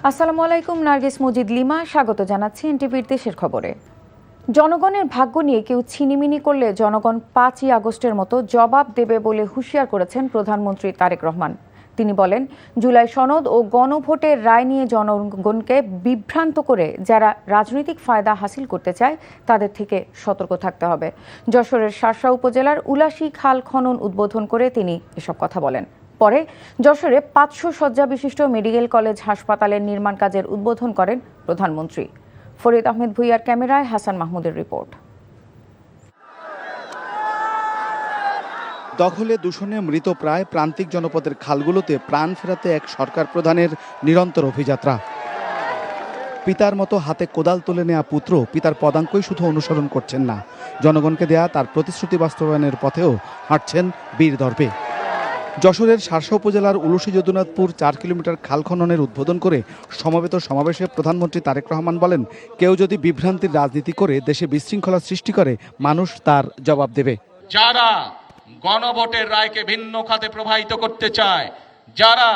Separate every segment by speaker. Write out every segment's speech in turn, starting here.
Speaker 1: আসসালামু আলাইকুম, নার্গিস মজিদ লিমা স্বাগত জানাচ্ছি এনটিভির দেশের খবরে। জনগণের ভাগ্য নিয়ে কেউ ছিনিমিনি করলে জনগণ 5ই আগস্টের মতো জবাব দেবে বলে হুঁশিয়ার করেছেন প্রধানমন্ত্রী তারেক রহমান। তিনি বলেন, জুলাই সনদ ও গণভোটের রায় নিয়ে জনগণকে বিভ্রান্ত করে যারা রাজনৈতিক ফায়দা হাসিল করতে চায় তাদের থেকে সতর্ক থাকতে হবে। যশোরের শার্শা উপজেলার উলাশী খাল খনন উদ্বোধন করে তিনি এসব কথা বলেন। পরে যশোরে 500 শয্যা বিশিষ্ট মেডিকেল কলেজ হাসপাতালের নির্মাণ কাজের উদ্বোধন করেন প্রধানমন্ত্রী। ফরিদ আহমেদ ভুইয়ার ক্যামেরায় হাসান মাহমুদের রিপোর্ট।
Speaker 2: দখলে দূষণে মৃত প্রায় প্রান্তিক জনপদের খালগুলোতে প্রাণ ফেরাতে এক সরকার প্রধানের নিরন্তর অভিযাত্রা। পিতার মতো হাতে কোদাল তুলে নেওয়া পুত্র পিতার পদাঙ্কই শুধু অনুসরণ করছেন না, জনগণকে দেয়া তার প্রতিশ্রুতি বাস্তবায়নের পথেও হাঁটছেন বীর দর্পে। যশোরের শার্শা উপজেলার উলসী যদুনাথপুর 4 কিলোমিটার খাল খননের উদ্বোধন করে সমবেত সমাবেশে প্রধানমন্ত্রী তারেক রহমান বলেন, কেউ যদি বিভ্রান্তির রাজনীতি করে দেশে বিশৃঙ্খলা সৃষ্টি করে মানুষ তার জবাব দেবে।
Speaker 3: যারা গণভোটের রায়কে ভিন্ন খাতে প্রবাহিত করতে চায়, যারা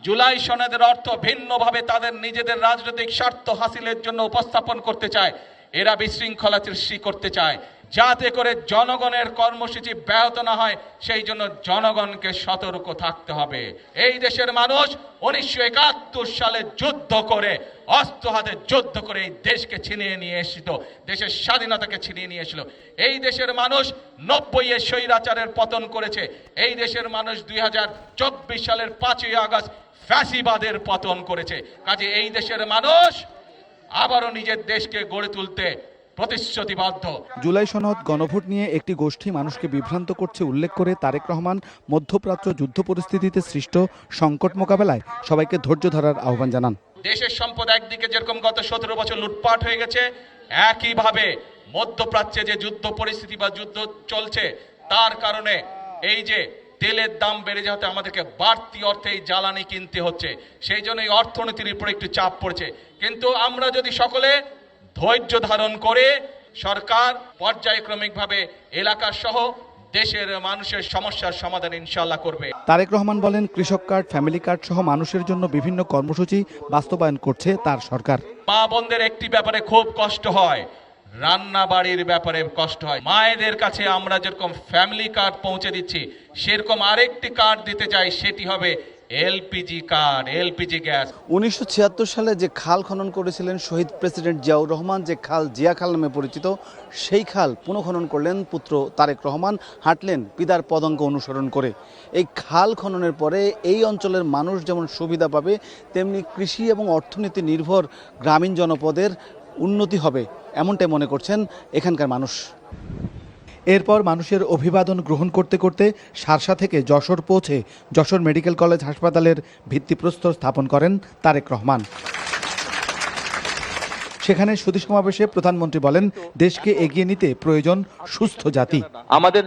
Speaker 3: জুলাই সনদের অর্থ ভিন্নভাবে তাদের নিজেদের রাজনৈতিক স্বার্থ হাসিলের জন্য উপস্থাপন করতে চায়, এরা বিশৃঙ্খলা সৃষ্টি করতে চায়, যাতে করে জনগণের কর্মসূচি ব্যাহত না হয়, সেই জন্য জনগণকে সতর্ক থাকতে হবে। এই দেশের মানুষ 1971 সালে যুদ্ধ করে, অস্ত্র হাতে যুদ্ধ করে এই দেশকে ছিনিয়ে নিয়ে এসেছিল, দেশের স্বাধীনতাকে ছিনিয়ে নিয়ে এসেছিল। এই দেশের মানুষ 90-এ স্বৈরাচারের পতন করেছে। এই দেশের মানুষ 2024 সালের 5ই আগস্ট ফ্যাসিবাদের পতন করেছে। কাজে এই দেশের মানুষ আবারও নিজের দেশকে গড়ে তুলতে প্রতিশ্রুতিবদ্ধ।
Speaker 2: জুলাই সনদ গণভোট নিয়ে একটি গোষ্ঠী মানুষকে বিভ্রান্ত করছে উল্লেখ করে তারেক রহমান মধ্যপ্রাচ্য যুদ্ধ পরিস্থিতিতে সৃষ্ট সংকট মোকাবেলায় সবাইকে ধৈর্য ধরার আহ্বান জানান।
Speaker 3: দেশের সম্পদ একদিকে যেরকম গত 17 বছর লুটপাট হয়ে গেছে, একইভাবে মধ্যপ্রাচ্যে যে যুদ্ধ পরিস্থিতি বা যুদ্ধ চলছে তার কারণে এই যে তেলের দাম বেড়ে যাওয়াতে আমাদেরকে বাড়তি অর্থে এই জ্বালানি কিনতে হচ্ছে, সেই জন্য এই অর্থনীতির উপর একটু চাপ পড়ছে। কিন্তু আমরা যদি সকলে ধৈর্য ধারণ করে সরকার পর্যায়ক্রমিকভাবে এলাকার সহ দেশের মানুষের সমস্যার সমাধান ইনশাআল্লাহ করবে।
Speaker 2: তারেক রহমান বলেন, কৃষক কার্ড, ফ্যামিলি কার্ড সহ মানুষের জন্য বিভিন্ন কর্মসূচি বাস্তবায়ন করছে তার সরকার।
Speaker 3: মা বোনদের একটি ব্যাপারে খুব কষ্ট হয়, রান্না বাড়ির ব্যাপারে কষ্ট হয়। মায়েদের কাছে আমরা যেরকম ফ্যামিলি কার্ড পৌঁছে দিচ্ছি, সেরকম আরেকটি কার্ড দিতে চাই, সেটি হবে এলপিজি কার্ড, এলপিজি গ্যাস।
Speaker 2: 1976 সালে যে খাল খনন করেছিলেন শহীদ প্রেসিডেন্ট জিয়াউর রহমান, যে খাল জিয়া খাল নামে পরিচিত, সেই খাল পুনঃখনন করলেন পুত্র তারেক রহমান, হাঁটলেন পিতার পদাঙ্ক অনুসরণ করে। এই খাল খননের পরে এই অঞ্চলের মানুষ যেমন সুবিধা পাবে, তেমনি কৃষি এবং অর্থনীতি নির্ভর গ্রামীণ জনপদের উন্নতি হবে, এমনটাই মনে করছেন এখানকার মানুষ। এরপর মানুষের অভিবাদন গ্রহণ করতে করতে শার্শা থেকে যশোর পৌঁছে যশোর মেডিকেল কলেজ হাসপাতালের ভিত্তিপ্রস্তর স্থাপন করেন তারেক রহমান। সেখানে সুধী সমাবেশে প্রধানমন্ত্রী বলেন, দেশকে এগিয়ে নিতে প্রয়োজন সুস্থ জাতি।
Speaker 4: আমাদের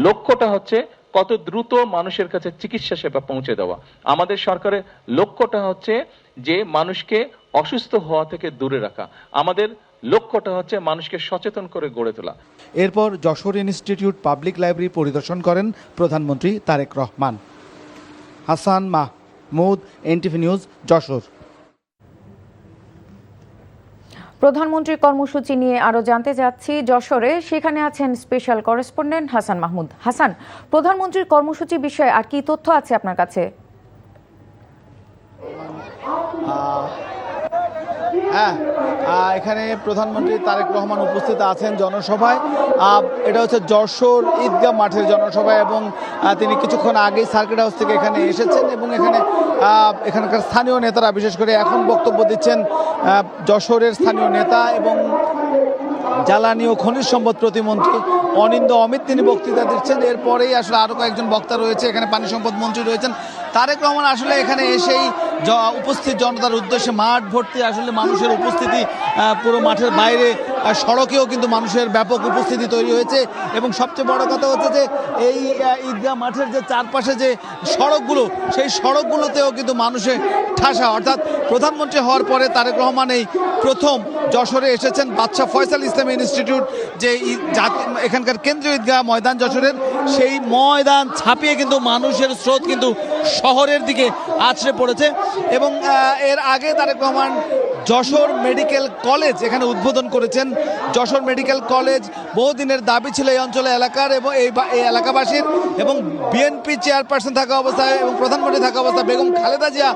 Speaker 4: লক্ষ্যটা হচ্ছে কত দ্রুত মানুষের কাছে চিকিৎসা সেবা পৌঁছে দেওয়া। আমাদের সরকারের লক্ষ্যটা হচ্ছে যে মানুষকে অসুস্থ হওয়া থেকে দূরে রাখা। আমাদের লক্ষ্যটা হচ্ছে মানুষকে সচেতন করে গড়ে তোলা।
Speaker 2: এরপর যশোর ইনস্টিটিউট পাবলিক লাইব্রেরি পরিদর্শন করেন প্রধানমন্ত্রী তারেক রহমান। Hasan Mahmud, NTV news, Jessore.
Speaker 1: প্রধানমন্ত্রীর কর্মসূচি নিয়ে আরো জানতে যাচ্ছি যশোরে, সেখানে আছেন স্পেশাল করেসপন্ডেন্ট হাসান মাহমুদ। হাসান, প্রধানমন্ত্রীর কর্মসূচি বিষয়ে আর কি তথ্য আছে আপনার কাছে?
Speaker 2: হ্যাঁ, এখানে প্রধানমন্ত্রী তারেক রহমান উপস্থিত আছেন জনসভায়। এটা হচ্ছে যশোর ঈদগাহ মাঠের জনসভায় এবং তিনি কিছুক্ষণ আগেই সার্কিট হাউস থেকে এখানে এসেছেন এবং এখানকার স্থানীয় নেতারা, বিশেষ করে এখন বক্তব্য দিচ্ছেন যশোরের স্থানীয় নেতা এবং জ্বালানি ও খনিজ সম্পদ প্রতিমন্ত্রী অনিন্দ অমিত, তিনি বক্তৃতা দিচ্ছেন। এরপরেই আসলে আরও কয়েকজন বক্তা রয়েছে, এখানে পানি সম্পদ মন্ত্রী রয়েছেন। তারেক রহমান আসলে এখানে এসেই উপস্থিত জনতার উদ্দেশ্যে মাঠ ভর্তি আসলে মানুষের উপস্থিতি, পুরো মাঠের বাইরে সড়কেও কিন্তু মানুষের ব্যাপক উপস্থিতি তৈরি হয়েছে এবং সবচেয়ে বড় কথা হচ্ছে যে এই ঈদগাহ মাঠের যে চারপাশে যে সড়কগুলো, সেই সড়কগুলোতেও কিন্তু মানুষের ঠাসা। অর্থাৎ প্রধানমন্ত্রী হওয়ার পরে তারেক রহমান এই প্রথম যশোরে এসেছেন। বাদশাহ ফয়সাল ইসলামী ইনস্টিটিউট, যে এখানকার কেন্দ্রীয় ঈদগাহ ময়দান যশোরের, সেই ময়দান ছাপিয়ে কিন্তু মানুষের স্রোত কিন্তু শহরের দিকে আছড়ে পড়েছে। এবং এর আগে তারেক রহমান যশোর মেডিকেল কলেজ এখানে উদ্বোধন করেছেন। যশোর মেডিকেল কলেজ বহুদিনের দাবি ছিল এই অঞ্চলে এলাকার এবং এই এলাকাবাসীর, এবং বিএনপি চেয়ারপারসন থাকা অবস্থায় এবং প্রধানমন্ত্রী থাকা অবস্থায় বেগম খালেদা জিয়া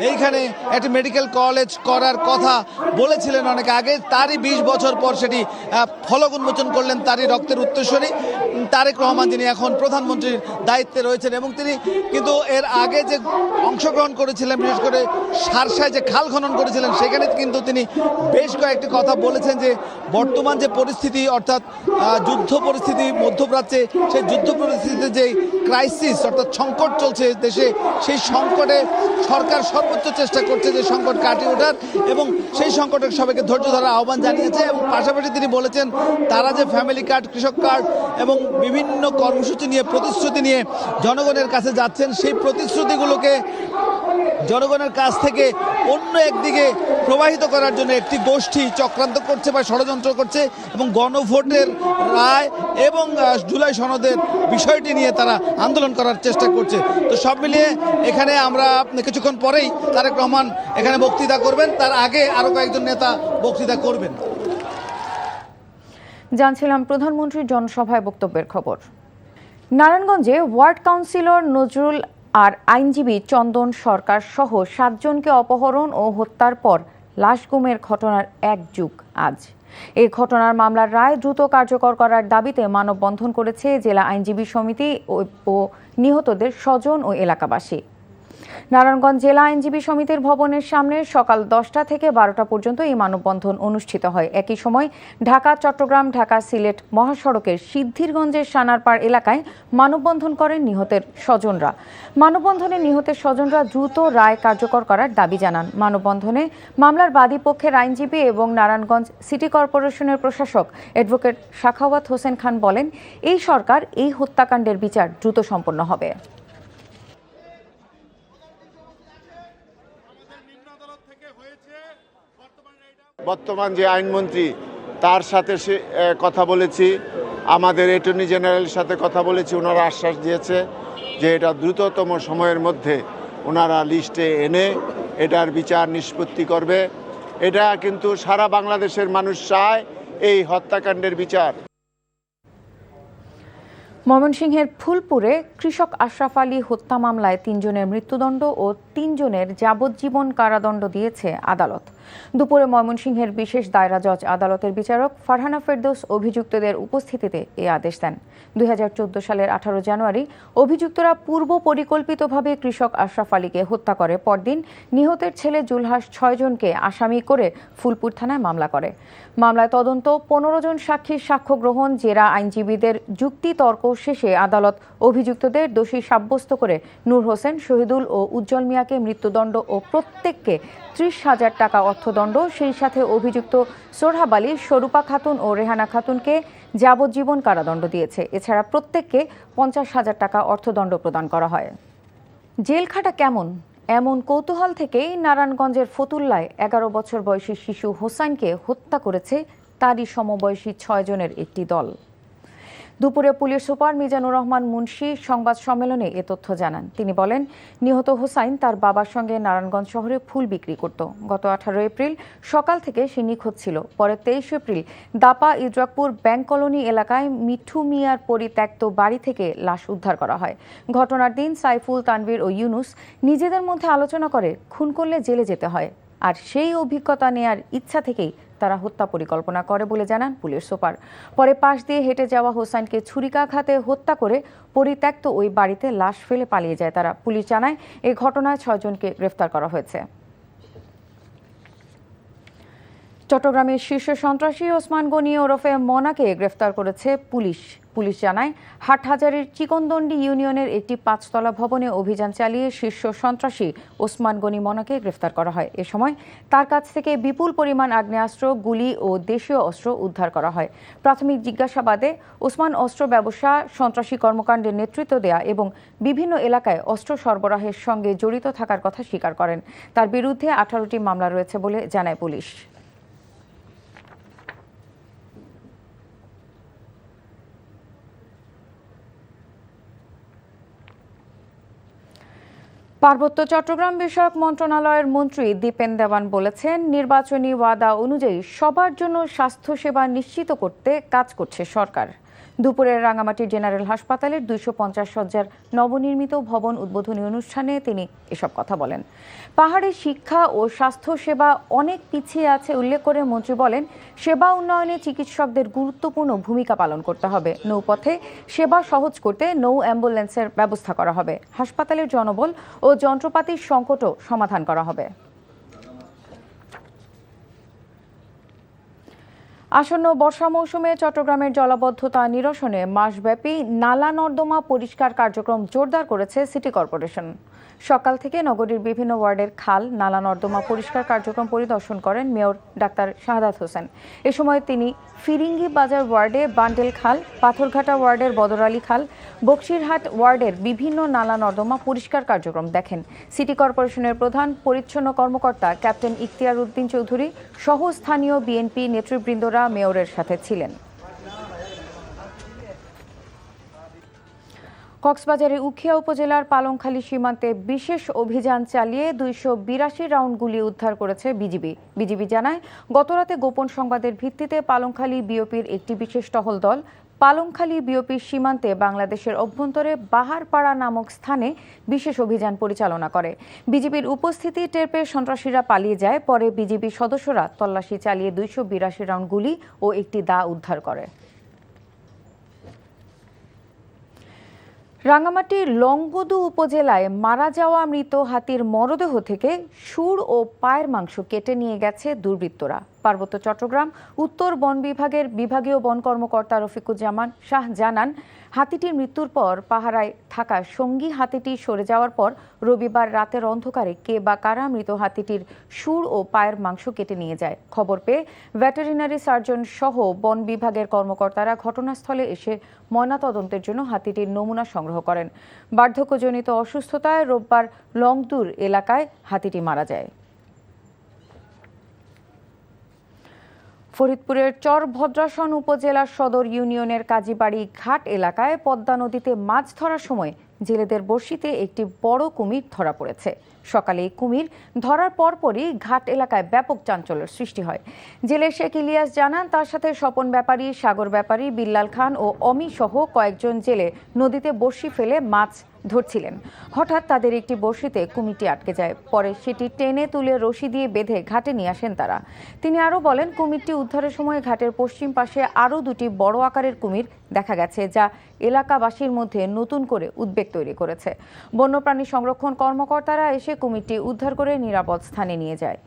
Speaker 2: এইখানে একটি মেডিকেল কলেজ করার কথা বলেছিলেন অনেক আগে। তারই 20 বছর পর সেটি ফলক উন্মোচন করলেন তারই রক্তের উত্তরসূরি তারেক রহমান, যিনি এখন প্রধানমন্ত্রীর দায়িত্বে রয়েছেন। এবং তিনি কিন্তু এর আগে যে অংশগ্রহণ করেছিলেন, বিশেষ করে সারসায় যে খাল খনন করেছিলেন, সেখানে কিন্তু তিনি বেশ কয়েকটি কথা বলেছেন যে বর্তমান যে পরিস্থিতি, অর্থাৎ যুদ্ধ পরিস্থিতি মধ্যপ্রাচ্যে, সেই যুদ্ধ পরিস্থিতিতে যে ক্রাইসিস অর্থাৎ সংকট চলছে দেশে, সেই সংকটে সরকার সর্বোচ্চ চেষ্টা করছে যে সংকট কাটিয়ে ওঠার, এবং সেই সংকটে সবাইকে ধৈর্য ধরার আহ্বান জানিয়েছে। এবং পাশাপাশি তিনি বলেছেন তারা যে ফ্যামিলি কার্ড, কৃষক কার্ড এবং বিভিন্ন কর্মসূচি নিয়ে, প্রতিশ্রুতি নিয়ে জনগণের কাছে যাচ্ছেন, সেই প্রতিশ্রুতিগুলোকে জনগণের কাছ থেকে অন্য একদিকে প্রবাহিত করার জন্য একটি গোষ্ঠী চক্রান্ত করছে বা ষড়যন্ত্র করছে, এবং গণভোটের রায় এবং জুলাই সনদের বিষয়টি নিয়ে তারা আন্দোলন করার চেষ্টা করছে। তো সব মিলিয়ে এখানে আমরা কিছুক্ষণ পরেই তারেক রহমান এখানে বক্তৃতা করবেন, তার আগে আরও কয়েকজন নেতা বক্তৃতা করবেন।
Speaker 1: জানছিলাম প্রধানমন্ত্রীর জনসভায় বক্তব্যের খবর। নারায়ণগঞ্জে ওয়ার্ড কাউন্সিলর নজরুল আর আইনজীবী চন্দন সরকার সহ 7 জনকে অপহরণ ও হত্যার পর লাশ গুমের ঘটনার 1 যুগ আজ। এই ঘটনার মামলার রায় দ্রুত কার্যকর করার দাবিতে মানববন্ধন করেছে জেলা আইনজীবী সমিতি ও নিহতদের স্বজন ও এলাকাবাসী। নারায়ণগঞ্জ জেলা আইনজীবী সমিতির ভবনের সামনে সকাল 10টা থেকে 12টা পর্যন্ত এই মানববন্ধন অনুষ্ঠিত হয়। একই সময় ঢাকা, চট্টগ্রাম, ঢাকা, সিলেট মহাসড়কের সিদ্ধিরগঞ্জের সানারপাড় এলাকায় মানববন্ধন করেন নিহতের স্বজনরা। মানববন্ধনে নিহতের স্বজনরা দ্রুত রায় কার্যকর করার দাবি জানান। মানববন্ধনে মামলার বাদী পক্ষের আইনজীবী এবং নারায়ণগঞ্জ সিটি কর্পোরেশনের প্রশাসক অ্যাডভোকেট সাখাওয়াত হোসেন খান বলেন, এই সরকার এই হত্যাকাণ্ডের বিচার দ্রুত সম্পন্ন হবে।
Speaker 5: বর্তমান যে আইনমন্ত্রী তার সাথে কথা বলেছি, আমাদের অ্যাটর্নি জেনারেলের সাথে কথা বলেছি, ওনারা আশ্বাস দিয়েছে যে এটা দ্রুততম সময়ের মধ্যে ওনারা লিস্টে এনে এটার বিচার নিষ্পত্তি করবে। এটা কিন্তু সারা বাংলাদেশের মানুষ চায় এই হত্যাকাণ্ডের বিচার।
Speaker 1: ময়মনসিংহের ফুলপুরে কৃষক আশরাফ আলী হত্যা মামলায় 3 জনের মৃত্যুদণ্ড ও 3 জনের যাবজ্জীবন কারাদণ্ড দিয়েছে আদালত। দুপুরে ময়মনসিংহের বিশেষ দায়রা জজ আদালতের বিচারক ফারহানা ফেরদৌস অভিযুক্তদের উপস্থিতিতে এই আদেশ দেন। 2014 সালের 18 জানুয়ারি অভিযুক্তরা পূর্ব পরিকল্পিতভাবে কৃষক আশরাফ আলীকে হত্যা করে। পরদিন নিহতের ছেলে জুলহাস 6 জনকে আসামি করে ফুলপুর থানায় মামলা করে। মামলায় তদন্ত, 15 জন সাক্ষীর সাক্ষ্য গ্রহণ, জেরা আইনজীবীদের যুক্তি তর্ক শেষে আদালত অভিযুক্তদের দোষী সাব্যস্ত করে নূর হোসেন, শহীদুল ও উজ্জ্বল মিয়াকে মৃত্যুদণ্ড ও প্রত্যেককে 30,000 টাকা অর্থদণ্ড, সেই সাথে অভিযুক্ত সোরহাব আলী, স্বরূপা খাতুন ও রেহানা খাতুনকে যাবজ্জীবন কারাদণ্ড দিয়েছে। এছাড়া প্রত্যেককে 50,000 টাকা অর্থদণ্ড প্রদান করা হয়। জেলখাটা কেমন, এমন কৌতূহল থেকেই নারায়ণগঞ্জের ফতুল্লায় 11 বছর বয়সী শিশু হোসাইনকে হত্যা করেছে তারই সমবয়সী 6 জনের একটি দল। দুপুরে পুলিশ সুপার মিজানুর রহমান মুন্সি সংবাদ সম্মেলনে এ তথ্য জানান। তিনি বলেন, নিহত হোসাইন তার বাবার সঙ্গে নারায়ণগঞ্জ শহরে ফুল বিক্রি করত। গত 18 এপ্রিল সকাল থেকে সে নিখোঁজ ছিল। পরে 23 এপ্রিল দাপা ইদ্রাকপুর ব্যাংক কলোনি এলাকায় মিঠু মিয়ার পরিত্যক্ত বাড়ি থেকে লাশ উদ্ধার করা হয়। ঘটনার দিন সাইফুল, তানভীর ও ইউনুস নিজেদের মধ্যে আলোচনা করে খুন করলে জেলে যেতে হয়, আর সেই অভিজ্ঞতা নেয়ার ইচ্ছা থেকেই তারা হত্যা পরিকল্পনা করে বলে জানান পুলিশ সুপার। পরে পাশ দিয়ে হেঁটে যাওয়া হোসাইনকে ছুরিকাঘাতে হত্যা করে পরিত্যক্ত ওই বাড়িতে লাশ ফেলে পালিয়ে যায় তারা। পুলিশ জানায়, এই ঘটনায় 6 জনকে গ্রেফতার করা হয়েছে। চট্টগ্রামের শীর্ষ সন্ত্রাসী ওসমান গনি ওরফে মনাকে গ্রেফতার করেছে পুলিশ। পুলিশ জানায়, হাটহাজারীর চিকনদন্ডি ইউনিয়নের একটি 5তলা ভবনে অভিযান চালিয়ে শীর্ষ সন্ত্রাসী ওসমান গনি মনাকে গ্রেফতার করা হয়। এ সময় তার কাছ থেকে বিপুল পরিমাণ আগ্নেয়াস্ত্র, গুলি ও দেশীয় অস্ত্র উদ্ধার করা হয়। প্রাথমিক জিজ্ঞাসাবাদে ওসমান অস্ত্র ব্যবসা, সন্ত্রাসী কর্মকাণ্ডের নেতৃত্ব দেয়া এবং বিভিন্ন এলাকায় অস্ত্র সরবরাহের সঙ্গে জড়িত থাকার কথা স্বীকার করেন। তার বিরুদ্ধে 18টি মামলা রয়েছে বলে জানায় পুলিশ। পার্বত্য চট্টগ্রাম বিষয়ক মন্ত্রণালয়ের মন্ত্রী দীপেন দেওয়ান বলেছেন, নির্বাচনী ওয়াদা অনুযায়ী সবার জন্য স্বাস্থ্যসেবা নিশ্চিত করতে কাজ করছে সরকার। দুপুরে রাঙামাটি জেনারেল হাসপাতালের 250 শয্যার নবনির্মিত ভবন উদ্বোধনী অনুষ্ঠানে তিনি এসব কথা বলেন। পাহাড়ে শিক্ষা ও স্বাস্থ্যসেবা অনেক পিছিয়ে আছে উল্লেখ করে মন্ত্রী বলেন, সেবা উন্নয়নে চিকিৎসকদের গুরুত্বপূর্ণ ভূমিকা পালন করতে হবে। নৌপথে সেবা সহজ করতে নৌ অ্যাম্বুলেন্সের ব্যবস্থা করা হবে। হাসপাতালের জনবল ও যন্ত্রপাতির সংকটও সমাধান করা হবে। আসন্ন বর্ষা মৌসুমে চট্টগ্রামের জলাবদ্ধতা নিরসনে মাসব্যাপী নালা নর্দমা পরিষ্কার কার্যক্রম জোরদার করেছে সিটি কর্পোরেশন। সকাল থেকে নগরীর বিভিন্ন ওয়ার্ডের খাল, নালা নর্দমা পরিষ্কার কার্যক্রম পরিদর্শন করেন মেয়র ডাক্তার শাহাদাত হোসেন। এ সময় তিনি ফিরিঙ্গি বাজার ওয়ার্ডে বান্ডেল খাল, পাথরঘাটা ওয়ার্ডের বদরালী খাল, বক্সিরহাট ওয়ার্ডের বিভিন্ন নালা নর্দমা পরিষ্কার কার্যক্রম দেখেন। সিটি কর্পোরেশনের প্রধান পরিচ্ছন্ন কর্মকর্তা ক্যাপ্টেন ইখতিয়ার উদ্দিন চৌধুরী সহ স্থানীয় বিএনপি নেতৃবৃন্দরা মেয়রের সাথে ছিলেন। কক্সবাজারের উখিয়া উপজেলার পালংখালী সীমান্তে বিশেষ অভিযান চালিয়ে 282 রাউন্ড গুলি উদ্ধার করেছে বিজিবি জানায়, গতরাতে গোপন সংবাদের ভিত্তিতে পালংখালী বিওপির একটি বিশেষ টহল দল পালংখালী বিওপির সীমান্তে বাংলাদেশের অভ্যন্তরে বাহারপাড়া নামক স্থানে বিশেষ অভিযান পরিচালনা করে। বিজিবির উপস্থিতি টের পেয়ে সন্ত্রাসীরা পালিয়ে যায়। পরে বিজিবি সদস্যরা তল্লাশি চালিয়ে 282 রাউন্ড গুলি ও একটি দা উদ্ধার করে। রাঙামাটির লংগদু উপজেলায় মারা যাওয়া মৃত হাতির মরদেহ থেকে শুঁড় ও পায়ের মাংস কেটে নিয়ে গেছে দুর্বৃত্তরা। পার্বত্য চট্টগ্রাম উত্তর বন বিভাগের বিভাগীয় বন কর্মকর্তা রফিকুজ্জামান শাহ জানান, হাতিটির মৃত্যুর পর পাহারায় থাকা সঙ্গী হাতিটি সরে যাওয়ার পর রবিবার রাতের অন্ধকারে কে বা কারা মৃত হাতিটির শুঁড় ও পায়ের মাংস কেটে নিয়ে যায়। খবর পেয়ে ভেটেরিনারি সার্জন সহ বন বিভাগের কর্মকর্তারা ঘটনাস্থলে এসে ময়নাতদন্তের জন্য হাতিটির নমুনা সংগ্রহ করেন। বার্ধক্যজনিত অসুস্থতায় রোববার লংদুর এলাকায় হাতিটি মারা যায়। ফরিদপুরের চরভদ্রাসন উপজেলার সদর ইউনিয়নের কাজীবাড়ি ঘাট এলাকায় পদ্মা নদীতে মাছ ধরার সময় জেলেদের বড়শিতে একটি বড় কুমির ধরা পড়েছে। সকালে এই কুমির ধরার পরপরই ঘাট এলাকায় ব্যাপক চাঞ্চল্যের সৃষ্টি হয়। জেলে শেখ ইলিয়াস জানান, তার সাথে স্বপন ব্যাপারী, সাগর ব্যাপারী, বিল্লাল খান ও অমি সহ কয়েকজন জেলে নদীতে বড়শি ফেলে মাছ ধরছিলেন। হঠাৎ তাদের একটি বড়শিতে কুমিরটি আটকে যায়। পরে সেটি টেনে তুলে রশি দিয়ে বেঁধে ঘাটে নিয়ে আসেন তারা। তিনি আরও বলেন, কুমিরটি উদ্ধারের সময় ঘাটের পশ্চিম পাশে আরও দুটি বড় আকারের কুমির দেখা গেছে, যা এলাকাবাসীর মধ্যে নতুন করে উদ্বেগ তৈরি করেছে। বন্যপ্রাণী সংরক্ষণ কর্মকর্তারা এসে কুমিরটি উদ্ধার করে নিরাপদ স্থানে নিয়ে যায়।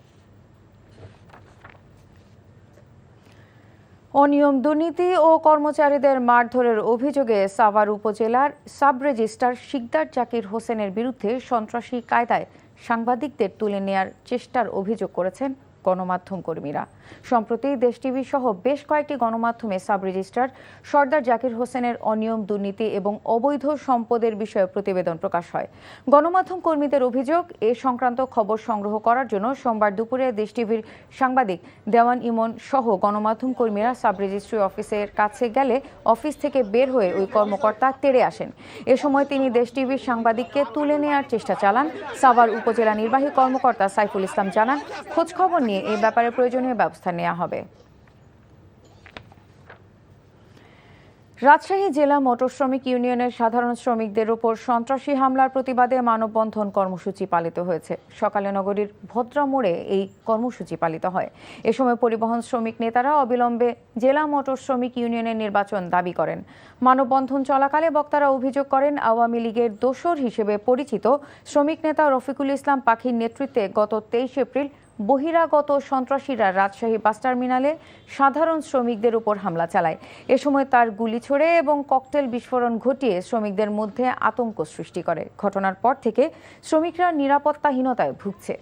Speaker 1: অনিয়ম, দুর্নীতি ও কর্মচারীদের মারধরের অভিযোগে সাভার উপজেলার সাব রেজিস্ট্রার শিকদার জাকির হোসেনের বিরুদ্ধে সন্ত্রাসী কায়দায় সাংবাদিকদের তুলে নেয়ার চেষ্টার অভিযোগ করেছেন গণমাধ্যম কর্মীরা। সম্প্রতি দেশ টিভি সহ বেশ কয়েকটি গণমাধ্যমে সাব রেজিস্ট্রার সর্দার জাকির হোসেনের অনিয়ম, দুর্নীতি এবং অবৈধ সম্পদের বিষয়ে প্রতিবেদন প্রকাশ হয়। গণমাধ্যম কর্মীদের অভিযোগ, এ সংক্রান্ত খবর সংগ্রহ করার জন্য সোমবার দুপুরে দেশ টিভির সাংবাদিক দেওয়ান ইমন সহ গণমাধ্যম কর্মীরা সাব রেজিস্ট্রি অফিসের কাছে গেলে অফিস থেকে বের হয়ে ওই কর্মকর্তা তেড়ে আসেন। এ সময় তিনি দেশ টিভির সাংবাদিককে তুলে নেওয়ার চেষ্টা চালান। সাভার উপজেলা নির্বাহী কর্মকর্তা সাইফুল ইসলাম জানান, খোঁজখবর নিয়ে এই ব্যাপারে প্রয়োজনীয় ব্যবস্থা নেওয়া হবে। রাজশাহী জেলা মোটর শ্রমিক ইউনিয়নের সাধারণ শ্রমিকদের উপর সন্ত্রাসী হামলার প্রতিবাদে মানববন্ধন কর্মসূচি পালিত হয়েছে। সকালে নগরীর ভদ্রা মোড়ে এই কর্মসূচি পালিত হয়। এ সময় পরিবহন শ্রমিক নেতারা অবিলম্বে জেলা মোটর শ্রমিক ইউনিয়নের নির্বাচন দাবি করেন। মানববন্ধন চলাকালে বক্তারা অভিযোগ করেন, আওয়ামী লীগের দোসর হিসেবে পরিচিত শ্রমিক নেতা রফিকুল ইসলাম পাখির নেতৃত্বে গত 23 এপ্রিল বহিরাগত সন্ত্রাসীরা রাজশাহী বাস টার্মিনালে সাধারণ শ্রমিকদের উপর হামলা চালায়। এ সময় তার গুলি ছোড়ে এবং ককটেল বিস্ফোরণ ঘটিয়ে শ্রমিকদের মধ্যে আতঙ্ক সৃষ্টি করে। ঘটনার পর থেকে শ্রমিকরা নিরাপত্তাহীনতায় ভুগছে।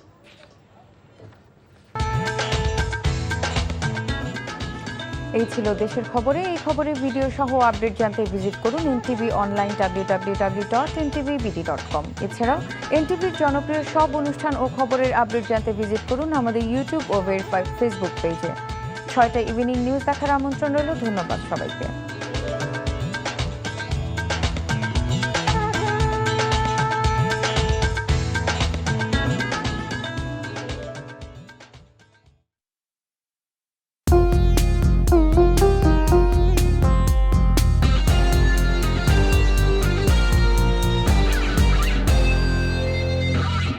Speaker 1: এই ছিল দেশের খবরে। এই খবরের ভিডিও সহ আপডেট জানতে ভিজিট করুন এনটিভি অনলাইন www.ntvbd.com। এছাড়াও এনটিভির জনপ্রিয় সব অনুষ্ঠান ও খবরের আপডেট জানতে ভিজিট করুন আমাদের ইউটিউব ও ভেরিফাইড ফেসবুক পেজে। 6টা ইভিনিং নিউজ দেখার আমন্ত্রণ রইল। ধন্যবাদ সবাইকে।